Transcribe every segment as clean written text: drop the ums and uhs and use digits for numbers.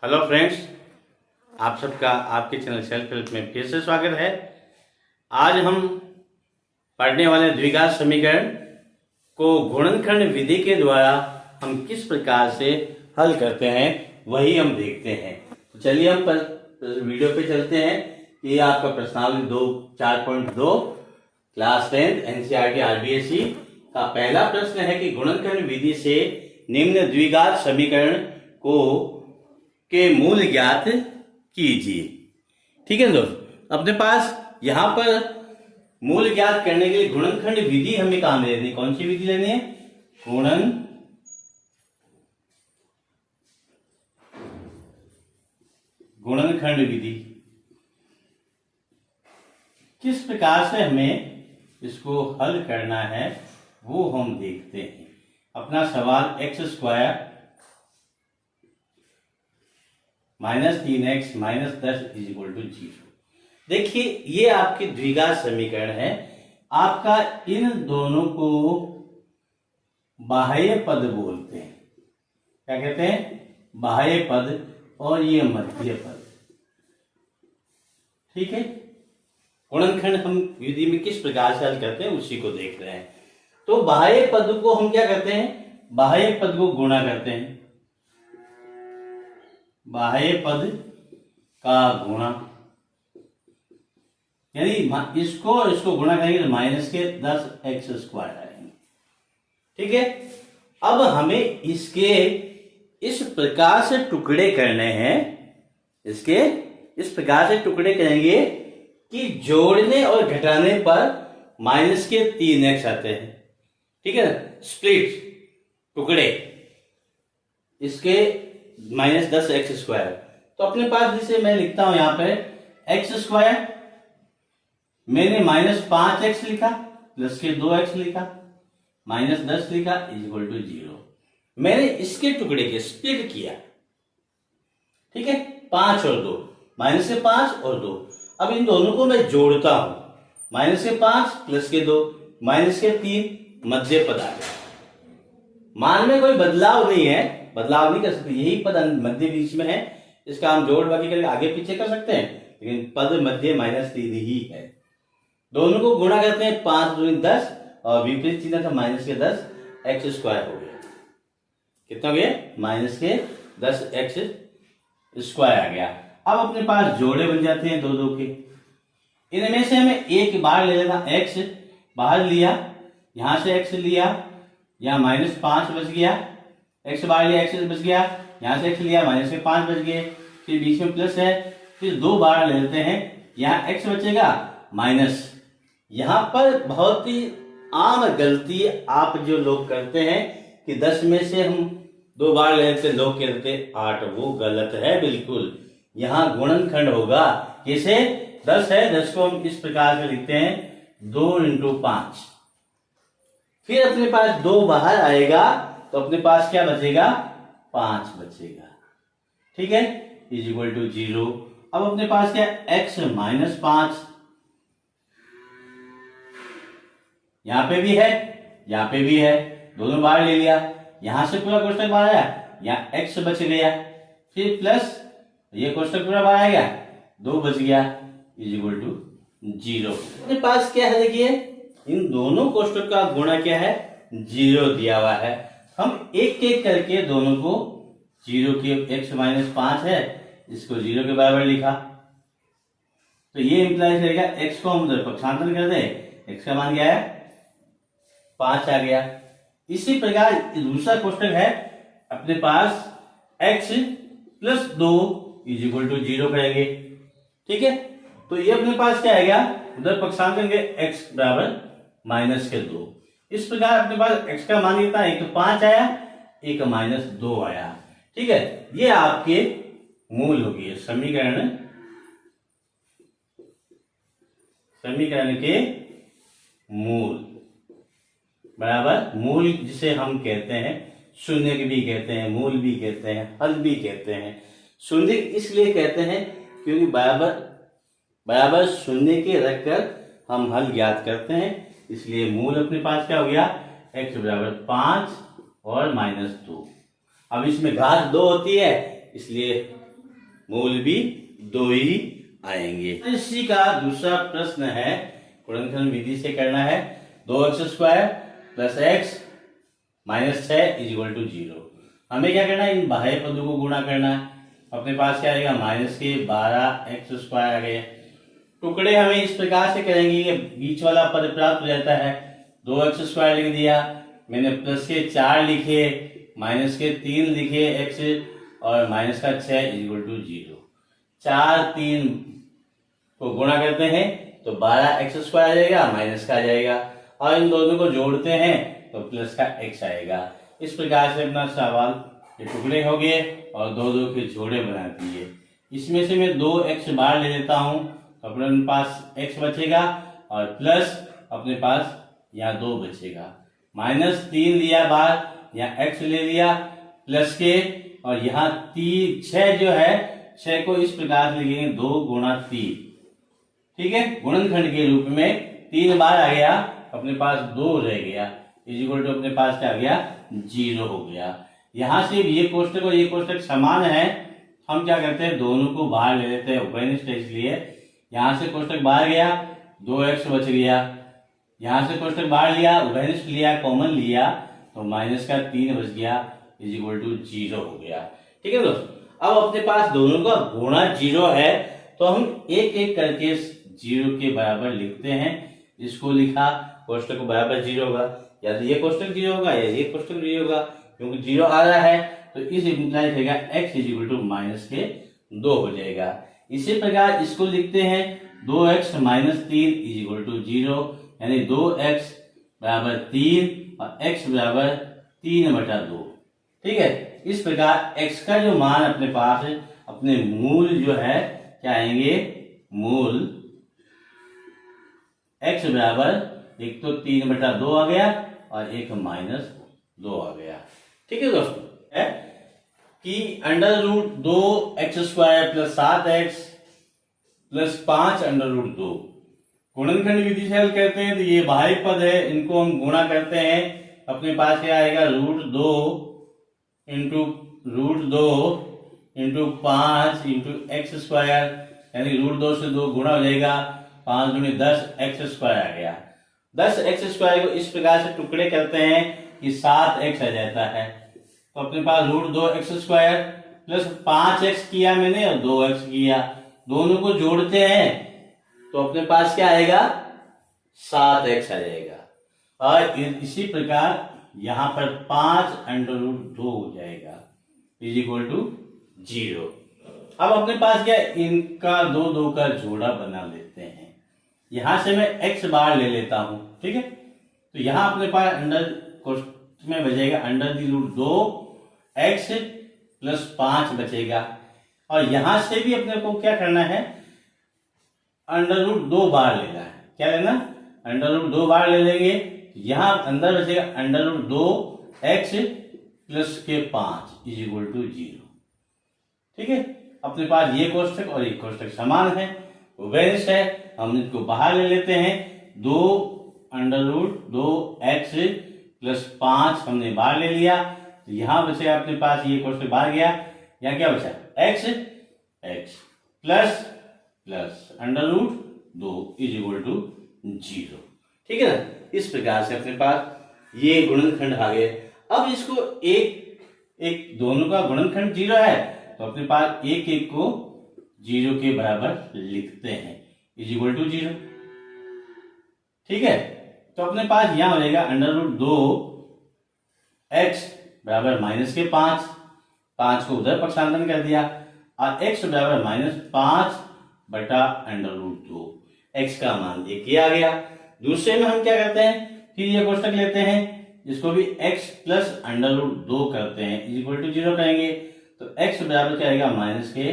Hello friends, आप सबका आपके चैनल सेल्फ हेल्प में फिर से स्वागत है। आज हम पढ़ने वाले द्विघात समीकरण को गुणनखंड विधि के द्वारा हम किस प्रकार से हल करते हैं वही हम देखते हैं। तो चलिए हम वीडियो पे चलते हैं। ये आपका प्रश्नावली 4.2 क्लास 10 एनसीईआरटी आरबीएसई का पहला प्रश्न है कि गुणनखंड विधि से निम्न द्विघात समीकरण को के मूल ज्ञात कीजिए। ठीक है दोस्तों, अपने पास यहां पर मूल ज्ञात करने के लिए गुणनखंड विधि हमें काम लेनी है। कौन सी विधि लेनी है? गुणनखंड विधि। किस प्रकार से हमें इसको हल करना है वो हम देखते हैं। अपना सवाल x² -3x - 10 = 0। देखिए, ये आपके द्विघात समीकरण है। आपका इन दोनों को बाह्य पद बोलते हैं। क्या कहते हैं? बाह्य पद। और ये मध्य पद। ठीक है, गुणनखंड हम विधि में किस प्रकार से हल करते हैं उसी को देख रहे हैं। तो बाह्य पद को हम क्या करते हैं? बाह्य पद को गुणा करते हैं। बाह्य पद का गुणा, यानी इसको और इसको गुणा करेंगे तो -10x² आएंगे। ठीक है, अब हमें इसके इस प्रकार से टुकड़े करने हैं। इसके इस प्रकार से टुकड़े करेंगे कि जोड़ने और घटाने पर -3x आते हैं। ठीक है, स्प्लिट टुकड़े इसके -10x²। तो अपने पास जिसे मैं लिखता हूं यहां पे x², मैंने -5x लिखा प्लस के 2x लिखा, -10 लिखा = 0। मैंने इसके टुकड़े के स्प्लिट किया। ठीक है, 5 और 2, -5 और 2। अब इन दोनों को मैं जोड़ता हूं। -5 प्लस के 2 -3, मध्य पद आ गया। मान में कोई बदलाव नहीं है, बदलाव नहीं कर सकते। यही पद मध्य बीच में है, इसका हम जोड़ बाकी करके आगे पीछे कर सकते हैं, लेकिन पद मध्य -3 ही है। दोनों को गुणा करते हैं, 5 दूनी 10 और विपरीत चिन्ह था -10 x² हो गया। कितना हो गया? -10x² आ गया। अब अपने पास जोड़े बन जाते हैं 2 2 के। इनमें से हमें एक बार ले लेना, x बाहर लिया, यहां से x लिया, यहां -5 बच गया, x बाहर लिया, x बच गया, यहां से x लिया, -5 बच गए, फिर बीच में प्लस है, फिर 2 बार ले लेते हैं, यहां x बचेगा माइनस। यहां पर बहुत ही आम गलती आप जो लोग करते हैं कि 10 में से हम 2 बार ले लेते, लोग कहते 8, वो गलत है बिल्कुल। यहां गुणनखंड होगा। किसे? 10 है, 10 को हम इस प्रकार से लिखते हैं 2 × 5। फिर अपने पास 2 बाहर आएगा तो अपने पास क्या बचेगा? 5 बचेगा। ठीक है, = 0। अब अपने पास क्या? x -5, यहां पे भी है, यहां पे भी है, दोनों बाहर ले लिया, यहां से पूरा कोष्टक बाहर आया, यहां x बच गया, फिर प्लस ये कोष्टक पूरा बाहर आ गया, 2 बच गया = 0। अपने पास क्या है? देखिए, इन दोनों कोष्टक का गुणा क्या है? 0 दिया हुआ है। हम एक एक करके दोनों को 0 के x -5 है, इसको 0 के बराबर लिखा। तो ये इंप्लाई करेगा x को हम पक्षांतर कर दें, x का मान क्या है? 5 आ गया। इसी प्रकार दूसरा कोष्टक है अपने पास x + 2 = 0 करेंगे। ठीक है, तो ये अपने पास क्या आएगा? उधर पक्षांतर करेंगे, x बराबर -2। इस प्रकार अपने पास x का मान कितना? एक 5 आया, एक -2 आया। ठीक है, ये आपके मूल हो गए समीकरण के मूल बराबर मूल, जिसे हम कहते हैं शून्य भी कहते हैं, मूल भी कहते हैं, हल भी कहते हैं। शून्य इसलिए कहते हैं क्योंकि बराबर शून्य के रखकर हम हल ज्ञात करते हैं, इसलिए मूल अपने पास क्या हो गया? x बराबर 5 और -2। अब इसमें घात 2 होती है, इसलिए मूल भी 2 ही आएंगे। इसी का दूसरा प्रश्न है, गुणनखंड विधि से करना है। 2x² plus x minus 6 is equal to 0। हमें क्या करना है, इन बाह्य पदों को गुणा करना है। अपने पास क्या आएगा, माइनस के 12x² आ गए। टुकड़े हमें इस प्रकार से करेंगे कि बीच वाला पद प्राप्त हो जाता है। 2x² लिख दिया मैंने, प्लस के 4 लिखे, माइनस के 3 लिखे x और माइनस का 6 इज इक्वल टू 0। 4 3 को गुणा करते हैं तो 12x² आ जाएगा, माइनस का आ जाएगा, और इन दोनों को जोड़ते हैं तो प्लस का x आएगा। इस प्रकार से अपना सवाल ये टुकड़े हो गए और 2 के जोड़े बना दिए। इसमें से मैं 2x बाहर ले लेता हूं, अपने पास x बचेगा और प्लस अपने पास यहाँ 2 बचेगा। माइनस 3 लिया बाहर, यहाँ x ले लिया प्लस के, और यहाँ 6 जो है 6 को इस प्रकार से लिखेंगे 2 गुणा 3। ठीक है, गुणनखंड के रूप में 3 बार आ गया, अपने पास 2 रह गया, इज इक्वल टू अपने पास क्या आ गया, 0 हो गया। यहां से ये कोष्टक और ये कोष्टक समान है, हम क्या करते हैं दोनों को बाहर ले लेते हैं उभयनिष्ठ, इसलिए यहां से कोष्टक बाहर गया, 2x बच गया, यहां से कोष्टक बाहर लिया, उभयनिष्ठ लिया, कॉमन लिया तो माइनस का 3 बच गया, इज इक्वल टू 0 हो गया। ठीक है दोस्तों, अब अपने पास दोनों का गुणा 0 है तो हम एक एक करके 0 के बराबर लिखते हैं। इसको लिखा, कोष्टक को बराबर 0 होगा, या तो ये कोष्टक 0 होगा या ये कोष्टक 0 होगा, क्योंकि 0 आ रहा है तो इस इंप्लाई करेगा x is equal to minus के 2 हो जाएगा। इसी प्रकार इसको लिखते हैं 2x minus 3 is equal to 0, यानी 2x बराबर 3 और x बराबर 3/2। ठीक है, इस प्रकार x का जो मान अपने पास है, अपने मूल जो है क्या आएंगे, मूल x बराबर एक तो 3/2 आ गया और एक -2 आ गया। ठीक है दोस्तों, है कि √2x² प्लस 7x प्लस 5 √2 गुणनखंड विधि से हल करते हैं तो ये बाह्य पद है, इनको हम गुणा करते हैं। अपने पास क्या आएगा, √2 इंटू 5 इंटू x², यानी √2 से 2 गुणा हो जाएगा, 5 दूनी 10x² आ गया। 10x² को इस प्रकार से टुकड़े करते हैं कि 7x आ जाता है। तो अपने पास √2x² प्लस 5x किया मैंने और 2x किया, दोनों को जोड़ते हैं तो अपने पास क्या आएगा, 7x आ जाएगा। और इसी प्रकार यहां पर 5√2 हो जाएगा, इज इक्वल टू 0। अब अपने पास क्या, इनका 2 का जोड़ा बना लेते हैं। यहां से मैं x बार ले लेता हूं, ठीक है, तो यहां अपने पास अंडर कोष्ठक में बचेगा √2x प्लस 5 बचेगा, और यहां से भी अपने को क्या करना है, √2 बार लेना है। क्या लेना, √2 बार ले लेंगे, यहां अंदर बचेगा √2x प्लस के 5 इज इक्वल टू 0। ठीक है, अपने पास ये कोष्टक और ये कोष्टक समान है, उभयनिष्ठ है, हम इनको बाहर ले लेते हैं। 2√2x प्लस 5 हमने बाहर ले लिया, तो यहां बचेगा अपने पास, ये कोष्टक बाहर गया, यहां क्या बचा, x plus √2 is equal to 0। ठीक है ना, इस प्रकार से अपने पास ये गुणनखंड आ गए। अब इसको एक दोनों का गुणनखंड 0 है तो अपने पास एक को 0 के बराबर लिखते हैं, इज इक्वल टू 0। ठीक है, तो अपने पास यहां हो जाएगा √2x बराबर माइनस के 5 को उधर पक्षांतरण कर दिया, और x बराबर -5/√2, x का मान 1 आ गया। दूसरे में हम क्या करते हैं, फिर ये कोष्टक लेते हैं, जिसको भी x प्लस √2 करते हैं, इज इक्वल टू 0 करेंगे, तो x बराबर क्या आएगा, माइनस के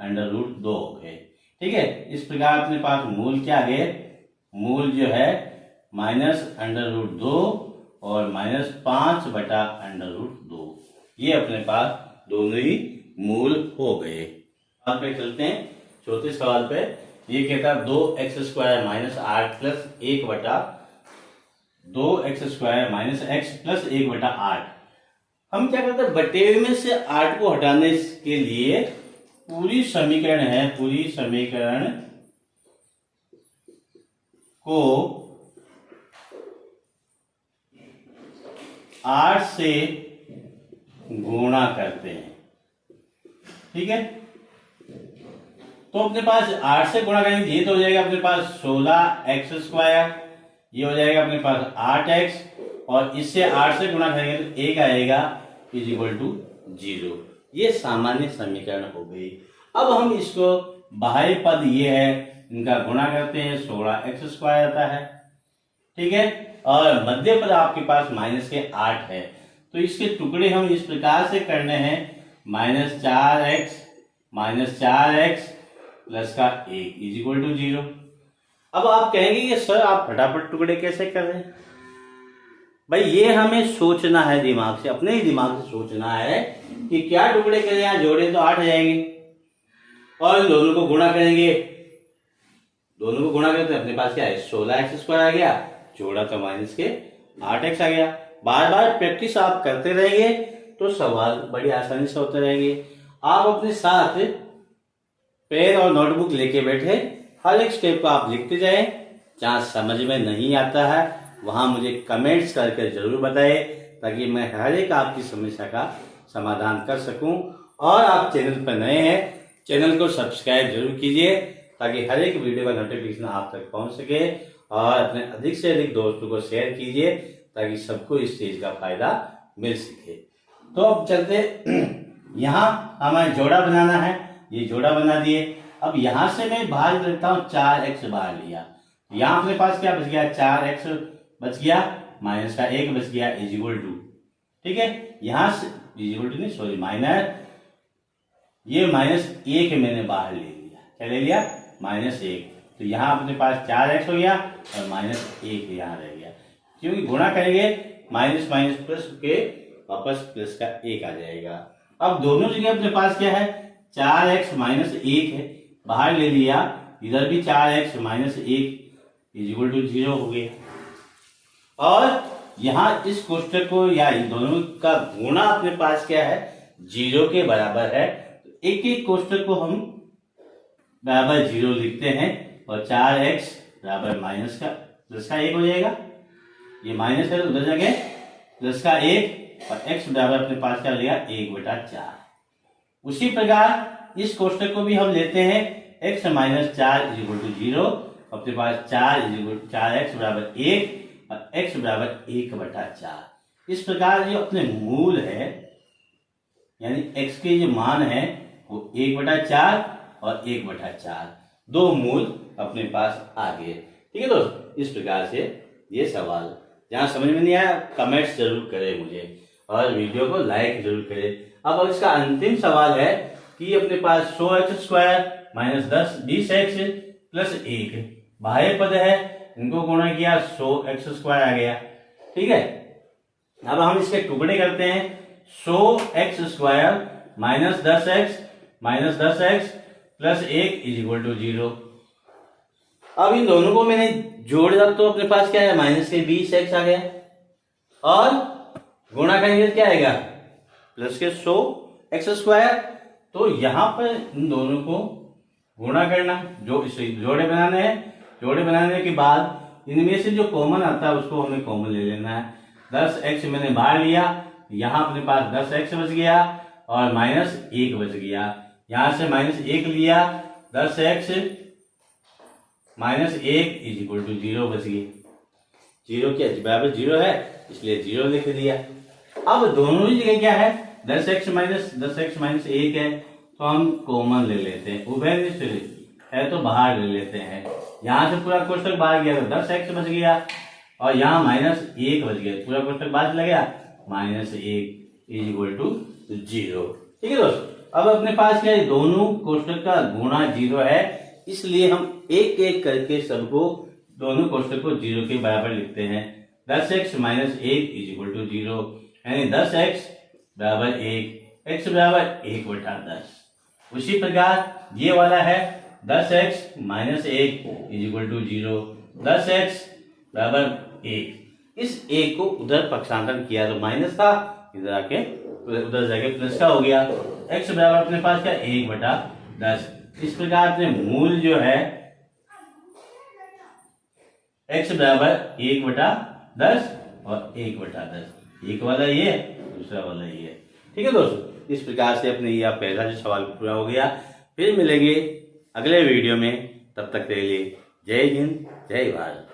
√2 हो गए। ठीक है, इस प्रकार अपने पास मूल क्या आ गए, मूल जो है -√2 और -5/√2, ये अपने पास दोनों ही मूल हो गए। सवाल पे चलते हैं, चौथे सवाल पे। ये कहता है 2x² - 8 plus 2x² - x plus 1/8। हम क्या करते हैं, बटे में से 8 को हटाने के लिए पूरी समीकरण को 8 से गुणा करते हैं। ठीक है, तो अपने पास 8 से गुणा करेंगे, ये तो हो जाएगा अपने पास 16x², ये हो जाएगा अपने पास 8x, और इससे 8 से गुणा करेंगे तो 1 आएगा =0। ये सामान्य समीकरण हो गई। अब हम इसको बाह्य पद ये है, इनका गुणा करते हैं, 16x² आता है। ठीक है, और मध्य पद आपके पास -8 है, तो इसके टुकड़े हम इस प्रकार से करने हैं, -4x प्लस का 1 =0। अब आप कहेंगे कि सर आप फटाफट टुकड़े कैसे कर रहे हैं? भाई ये हमें सोचना है, दिमाग से, अपने ही दिमाग से सोचना है कि क्या टुकड़े करें, यहाँ जोड़े तो 8 आ जाएंगे, और दोनों को गुणा करेंगे, दोनों को गुणा करते अपने पास क्या है, 16x² आ गया, जोड़ा तो -8x आ गया। बार बार प्रैक्टिस आप करते रहेंगे तो सवाल बड़ी आसानी से होते रहेंगे। आप अपने साथ पेन और नोटबुक लेके बैठे, हर एक स्टेप को आप लिखते जाएं। जहाँ समझ में नहीं आता है वहां मुझे कमेंट्स करके जरूर बताएं, ताकि मैं हर एक आपकी समस्या का समाधान कर सकूं। और आप चैनल पर नए हैं, चैनल को सब्सक्राइब जरूर कीजिए, ताकि हर एक वीडियो का नोटिफिकेशन आप तक पहुंच सके, और अपने अधिक से अधिक दोस्तों को शेयर कीजिए, ताकि सबको इस चीज का फायदा मिल सके। तो अब चलते, यहाँ हमें जोड़ा बनाना है, ये जोड़ा बना दिए। अब यहां से मैं बाहर लेता हूं, 4x बाहर लिया, यहाँ अपने पास क्या बच गया, 4x बच गया, -1 बच गया, =2। ठीक है, यहां से नहीं, सॉरी, ये -1 मैंने बाहर ले लिया, क्या ले लिया, -1, तो यहाँ अपने पास 4x हो गया और -1 यहाँ रह गया, क्योंकि गुणा करेंगे माइनस प्लस के वापस प्लस का 1 आ जाएगा। अब दोनों जगह अपने पास क्या है, 4x -1 है, बाहर ले लिया, इधर भी 4x -1 =0 हो गया। और यहाँ इस कोष्ठक को या इन दोनों का गुणा अपने पास क्या है, 0 के बराबर है, तो एक एक कोष्ठक को हम बराबर 0 लिखते हैं, और 4x बराबर प्लस का 1 हो जाएगा, ये माइनस है तो उधर जाएंगे प्लस का 1, और x बराबर अपने पास क्या लेगा, 1/4। उसी प्रकार इस कोष्ठक को भी हम लेते हैं, x - 4 =0, अपने पास 4x बराबर 1 और x बराबर 1/4। इस प्रकार जो अपने मूल है, यानी x के जो मान है वो 1/4 और 1/4, दो मूल अपने पास आ गए। ठीक है दोस्त, इस प्रकार से ये सवाल, जहाँ समझ में नहीं आया कमेंट्स जरूर करें मुझे, और वीडियो को लाइक जरूर करें। अब इसका अंतिम सवाल है कि अपने पास 100x² - 20x प्लस 1 बाह्य पद है, इनको गुणा किया, 100x² आ गया। ठीक है, अब हम इसके टुकड़े करते हैं, 100x² - 10x प्लस 1 =0। अब इन दोनों को मैंने जोड़ दिया तो अपने पास क्या है, -20x आ गया, और गुणा करेंगे क्या आएगा, प्लस के 100x²। तो यहां पर इन दोनों को गुणा करना, जो इसे जोड़े बनाने हैं, जोड़े बनाने के बाद इनमें से जो कॉमन आता है उसको हमें कॉमन ले लेना है। 10x मैंने बाहर लिया, यहां अपने पास 10x बच गया और -1 बच गया, यहां से -1 लिया, 10x -1 =0 बच गई, 0 के बराबर 0 है इसलिए 0 लिख दिया। अब दोनों ही जगह क्या है, 10x - 1 है, तो हम कॉमन ले लेते हैं, उभयनिष्ठ है तो बाहर ले लेते हैं। यहां से पूरा कोष्ठक बाहर गया तो 10x बच गया, और यहाँ -1 बच गया, पूरा कोष्ठक बाहर चला गया, -1 =0। ठीक है दोस्त, अब अपने पास क्या है, दोनों कोष्ठक का गुणा 0 है, इसलिए हम एक एक करके सबको, दोनों कोष्ठक को 0 के बराबर लिखते हैं। 10x - 1 =0, यानी 10x बराबर 1, x बराबर 1/10। उसी प्रकार ये वाला है, 10x - 1 =0, 10x बराबर 1। इस 1 को उधर पक्षांतरण किया तो माइनस था, इधर आके उधर जाके प्लस का हो गया, x बराबर अपने पास क्या, 1/10 10। इस प्रकार से मूल जो है x बराबर 1/10 और 1/10, एक वाला ये, दूसरा वाला ये। ठीक है दोस्तों, इस प्रकार से अपने यह पहला जो सवाल पूरा हो गया। फिर मिलेंगे अगले वीडियो में, तब तक के लिए जय हिंद, जय भारत।